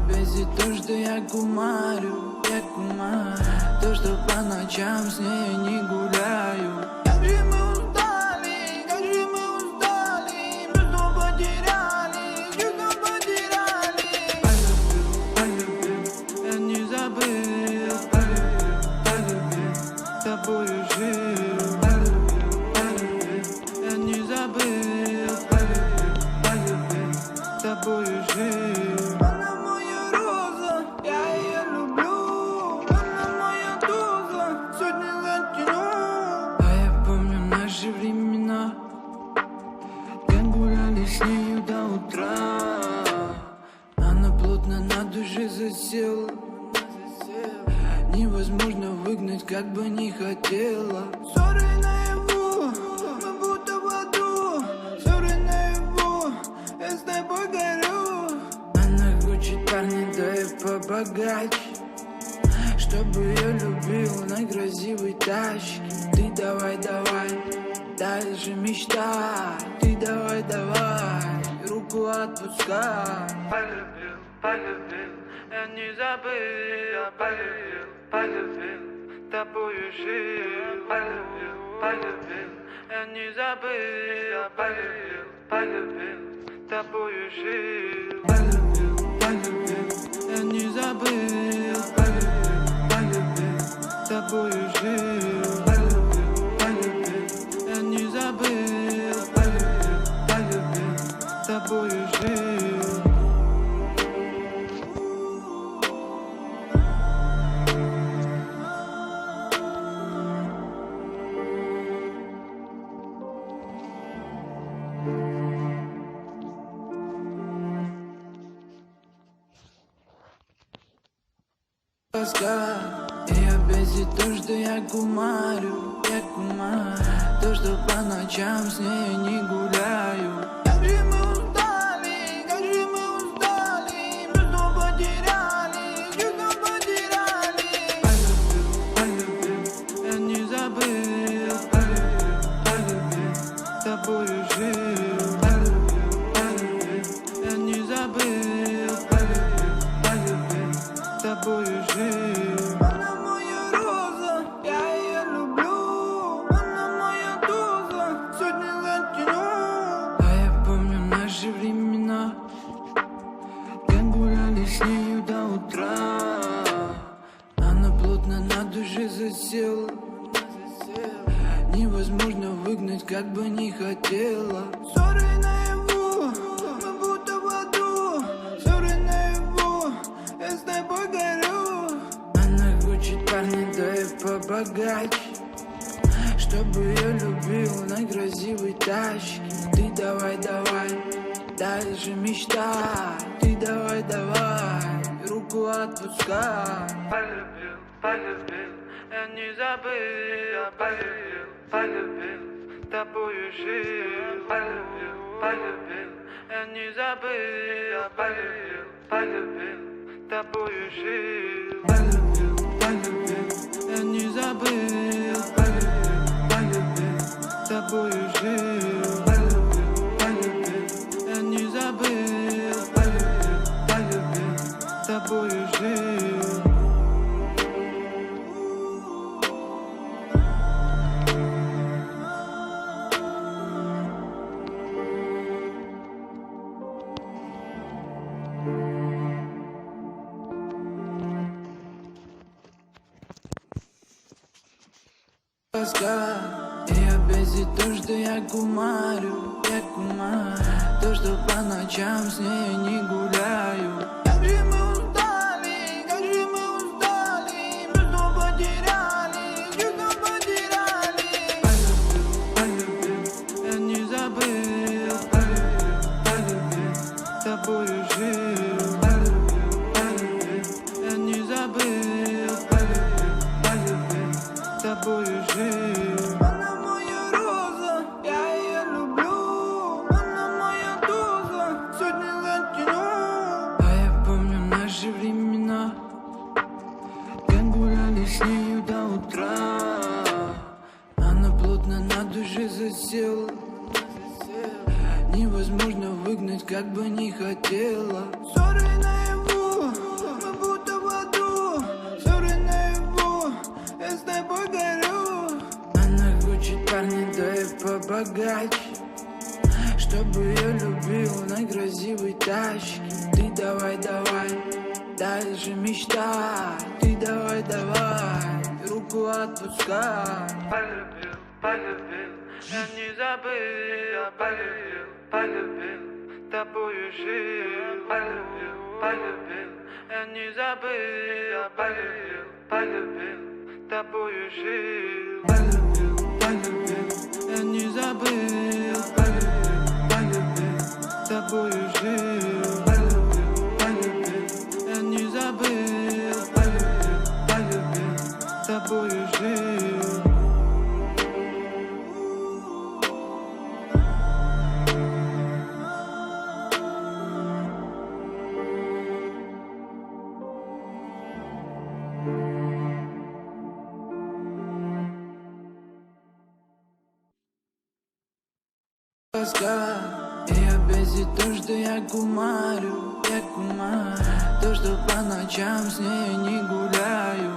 бесит то, что я кумарю, то, что по ночам с ней не гуляю. Как же мы устали, мы что потеряли, полюбил, я не забыл, полюбил, с тобою жил, полюбил, я не забыл, полюбил, с тобою жил. Она моя роза, я ее люблю, она моя доза, сотни затяну. А я помню наши времена, как гуляли с нею до утра. Она плотно на душе засела, невозможно выгнать, как бы не хотела. Ссоры наяву, мы будто в аду, ссоры наяву, я с тобой горю. Она хочет парня, да и побогаче, чтобы я любил на красивой тачке. Ты давай, дальше мечтай. Ты давай, руку отпускай. Полюбил, я не забыл, полюбил, тобою жил. Полюбил, я не забыл, полюбил, тобою жил. Полюбил, я не забыл, полюбил, тобою жил. Полюбил, я не забыл, полюбил, тобою жил. Тоска, и бесит то, что я кумарю, то, что по ночам с ней не гуляю. Как же мы устали, мы что потеряли, полюбил, я не забыл, полюбил, с тобою жил. Полюбил, я не забыл, полюбил, с тобою жил. Она моя роза, я ее люблю, она моя доза, сотни затяну. А я помню наши времена, как гуляли с нею до утра. Она плотно на душе засела, невозможно выгнать, как бы не хотела. Ссоры наяву, мы будто в аду, ссоры наяву, я с тобой горю. Она хочет парня, да и побогаче, чтобы я любил на красивой тачке. Ты давай, дальше мечтай. Ты давай, руку отпускай. Полюбил, я не забыл, полюбил, тобою жил. Полюбил, я не забыл, полюбил, тобою жил. Полюбил, я не забыл, полюбил, тобою жил. Полюбил, я не забыл, полюбил, тобою жил. Тоска, и бесит то, что я кумарю, то, что по ночам с ней не гуляю. Как же мы устали, мы что потеряли, полюбил, я не забыл, полюбил, с тобою жил. Полюбил, я не забыл, полюбил, с тобою жил. Она моя роза, я ее люблю, она моя доза, сотни затяну. А я помню наши времена, как гуляли с нею до утра. Она плотно на душе засела, невозможно выгнать, как бы не хотела. Ссоры наяву, побогаче, чтобы я любил на красивой тачке. Ты давай, давай, дальше мечтай. Ты давай, давай, руку отпускай. Полюбил, полюбил, я не забыл. Я полюбил, полюбил, тобою жил. Полюбил, полюбил, я не забыл. Я полюбил, полюбил, тобою жил. Полюбил, полюбил, я не забыл. Полюбил, полюбил, тобою жил. Полюбил, полюбил, я не забыл. Полюбил, полюбил, тобою жил. И опять то, что я кумарю, то, что по ночам с ней не гуляю.